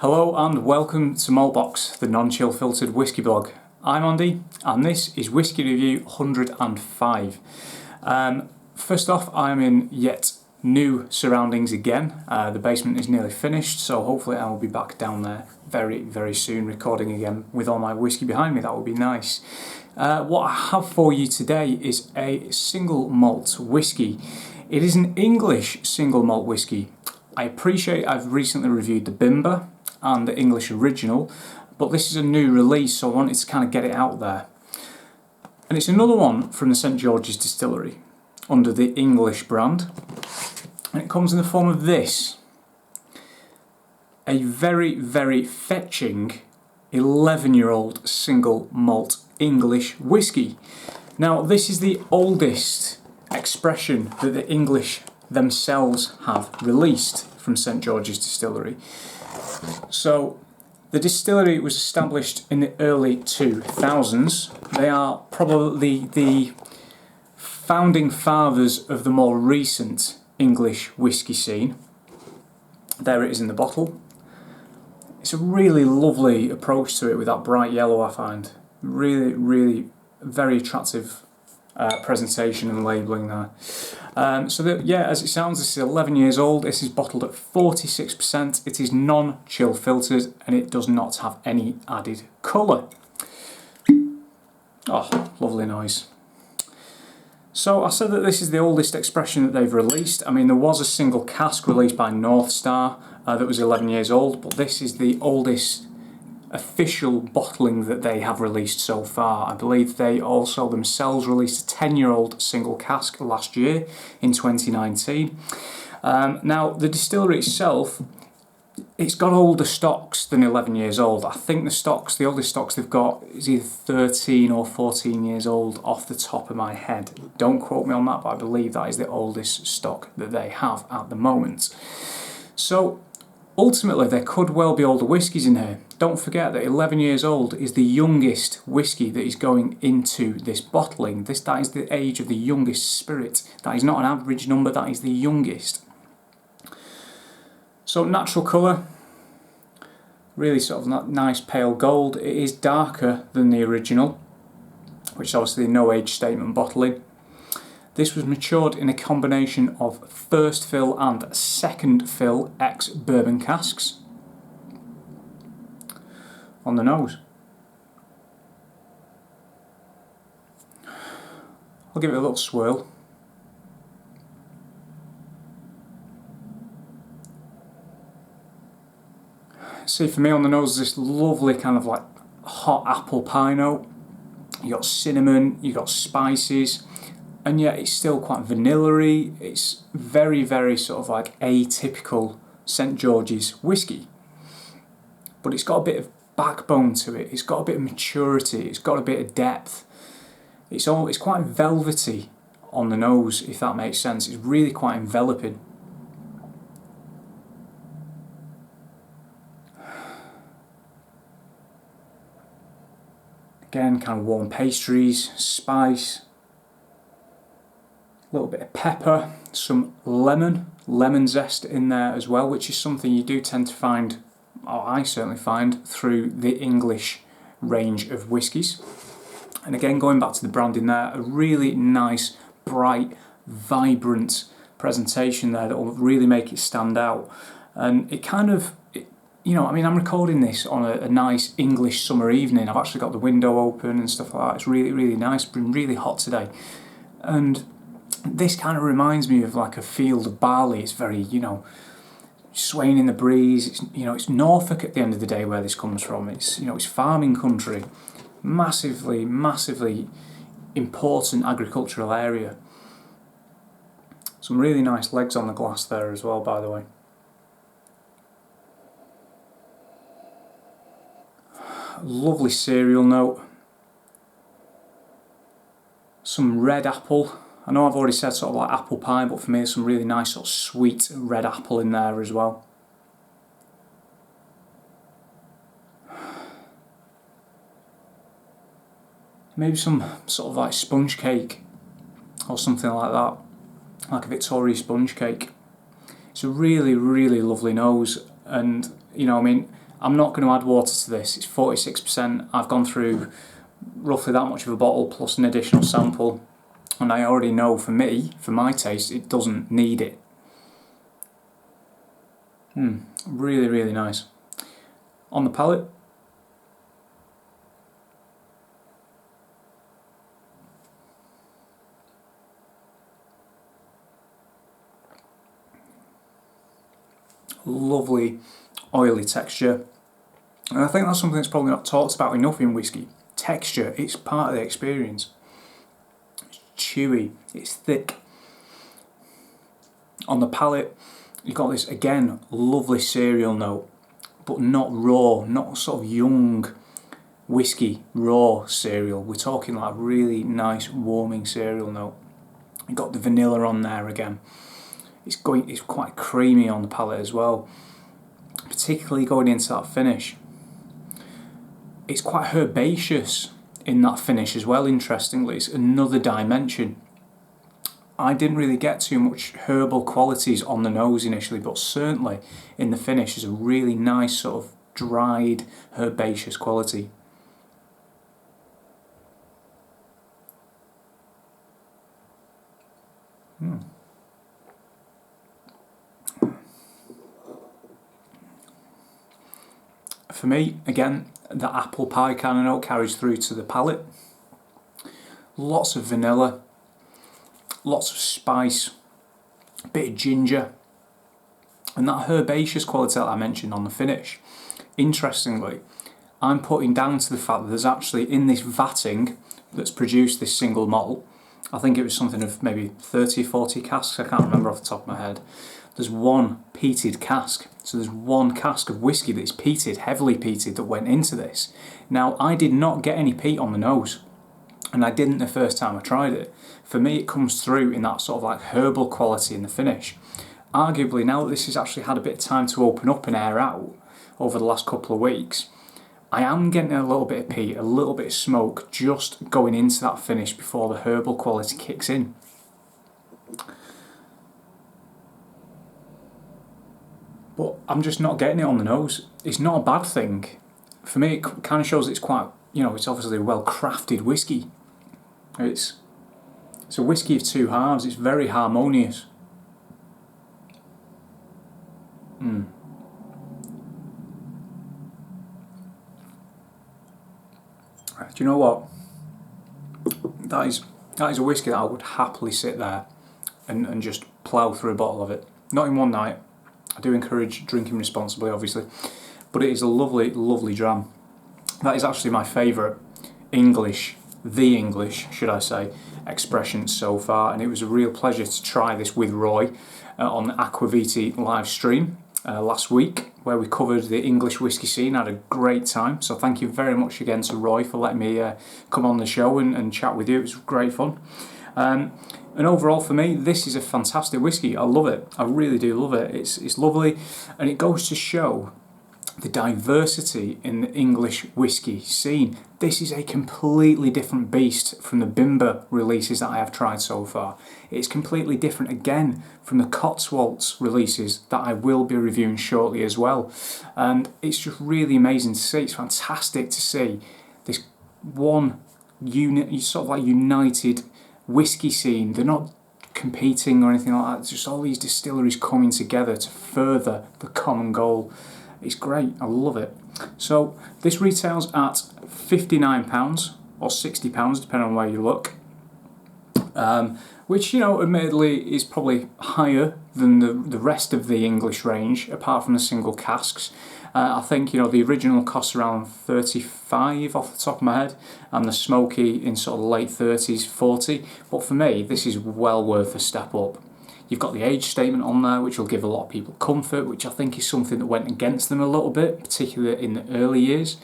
Hello and welcome to Maltbox, the non-chill filtered whisky blog. I'm Andy and this is Whisky Review 105. First off, I'm in yet new surroundings again. The basement is nearly finished, so hopefully I will be back down there very soon, recording again with all my whisky behind me. That would be nice. What I have for you today is a single malt whisky. It is an English single malt whisky. I appreciate I've recently reviewed the Bimber and the English original, but this is a new release, so I wanted to kind of get it out there. And it's another one from the St George's distillery under the English brand, and it comes in the form of this, a very fetching 11-year-old single malt English whisky. Now this is the oldest expression that the English themselves have released from St George's distillery. So the distillery was established in the early 2000s. They are probably the founding fathers of the more recent English whisky scene. There it is in the bottle. It's a really lovely approach to it with that bright yellow, I find. Really very attractive presentation and labelling there. As it sounds, this is 11 years old. This is bottled at 46%. It is non-chill filtered and it does not have any added colour. Oh, lovely noise. So I said that this is the oldest expression that they've released. I mean, there was a single cask released by North Star that was 11 years old, but this is the oldest official bottling that they have released so far. I believe they also themselves released a 10-year-old single cask last year in 2019. Now the distillery itself, it's got older stocks than 11 years old. I think the oldest stocks they've got is either 13 or 14 years old off the top of my head. Don't quote me on that, but I believe that is the oldest stock that they have at the moment. So ultimately, there could well be older whiskies in here. Don't forget that 11 years old is the youngest whisky that is going into this bottling. That is the age of the youngest spirit. That is not an average number, that is the youngest. So natural colour, really sort of nice pale gold. It is darker than the original, which is obviously no age statement bottling. This was matured in a combination of first fill and second fill ex-bourbon casks. On the nose, I'll give it a little swirl. See, for me on the nose, this lovely kind of like hot apple pie note. You got cinnamon, you got spices, and yet it's still quite vanilla-y. It's very sort of like atypical St George's whisky. But it's got a bit of backbone to it, it's got a bit of maturity, it's got a bit of depth. It's quite velvety on the nose, if that makes sense. It's really quite enveloping. Again, kind of warm pastries, spice, a little bit of pepper, some lemon zest in there as well, which is something you do tend to find, or I certainly find, through the English range of whiskies. And again, going back to the branding there, a really nice, bright, vibrant presentation there that will really make it stand out. And it kind of, I'm recording this on a nice English summer evening. I've actually got the window open and stuff like that. It's really nice. It's been really hot today. And this kind of reminds me of like a field of barley. It's very, swaying in the breeze. It's Norfolk at the end of the day where this comes from. It's farming country, massively important agricultural area. Some really nice legs on the glass there as well, by the way. Lovely cereal note. Some red apple. I know I've already said sort of like apple pie, but for me there's some really nice sort of sweet red apple in there as well. Maybe some sort of like sponge cake or something like that, like a Victoria sponge cake. It's a really lovely nose, and I'm not going to add water to this. It's 46%. I've gone through roughly that much of a bottle plus an additional sample, and I already know for me, for my taste, it doesn't need it. Really, really nice. On the palate, lovely oily texture, and I think that's something that's probably not talked about enough in whiskey. Texture, it's part of the experience. It's chewy, it's thick. On the palate, you've got this, again, lovely cereal note, but not raw, not sort of young whiskey raw cereal. We're talking like really nice warming cereal note. You've got the vanilla on there again. It's quite creamy on the palate as well, particularly going into that finish. It's quite herbaceous in that finish as well, interestingly. It's another dimension. I didn't really get too much herbal qualities on the nose initially, but certainly in the finish is a really nice sort of dried herbaceous quality. For me, again, the apple pie kind of note carries through to the palate. Lots of vanilla, lots of spice, a bit of ginger, and that herbaceous quality that I mentioned on the finish. Interestingly, I'm putting down to the fact that there's actually, in this vatting that's produced this single malt, I think it was something of maybe 30, 40 casks, I can't remember off the top of my head. There's one peated cask. So there's one cask of whiskey that's peated, heavily peated, that went into this. Now, I did not get any peat on the nose, and I didn't the first time I tried it. For me, it comes through in that sort of like herbal quality in the finish. Arguably, now that this has actually had a bit of time to open up and air out over the last couple of weeks, I am getting a little bit of peat, a little bit of smoke just going into that finish before the herbal quality kicks in. But I'm just not getting it on the nose. It's not a bad thing. For me, it kind of shows it's quite, it's obviously a well-crafted whiskey. It's a whiskey of two halves. It's very harmonious. Do you know what? That is a whiskey that I would happily sit there and just plough through a bottle of it. Not in one night. I do encourage drinking responsibly, obviously, but it is a lovely, lovely dram. That is actually my favourite English, should I say, expression so far, and it was a real pleasure to try this with Roy on the Aquaviti live stream last week, where we covered the English whiskey scene. I had a great time, so thank you very much again to Roy for letting me come on the show and chat with you. It was great fun. And overall, for me, this is a fantastic whiskey. I love it. I really do love it. It's lovely, and it goes to show the diversity in the English whiskey scene. This is a completely different beast from the Bimber releases that I have tried so far. It's completely different again from the Cotswolds releases that I will be reviewing shortly as well. And it's just really amazing to see. It's fantastic to see this one unit, sort of like united whiskey scene. They're not competing or anything like that. It's just all these distilleries coming together to further the common goal. It's great. I love it. So this retails at £59 or £60 depending on where you look, which admittedly is probably higher than the rest of the English range apart from the single casks. I think the original costs around 35 off the top of my head, and the smoky in sort of late 30s, 40. But for me, this is well worth a step up. You've got the age statement on there, which will give a lot of people comfort, which I think is something that went against them a little bit, particularly in the early years.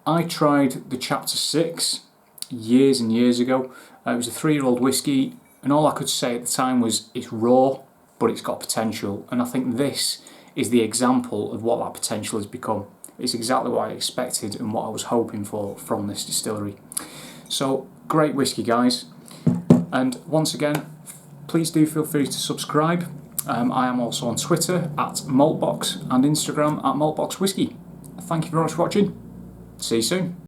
I tried the Chapter 6 years and years ago. It was a 3-year-old whiskey, and all I could say at the time was it's raw, but it's got potential. And I think this is the example of what that potential has become. It's exactly what I expected and what I was hoping for from this distillery. So, great whiskey, guys. And once again, please do feel free to subscribe. I am also on Twitter at Maltbox and Instagram at Maltbox Whisky. Thank you very much for watching. See you soon.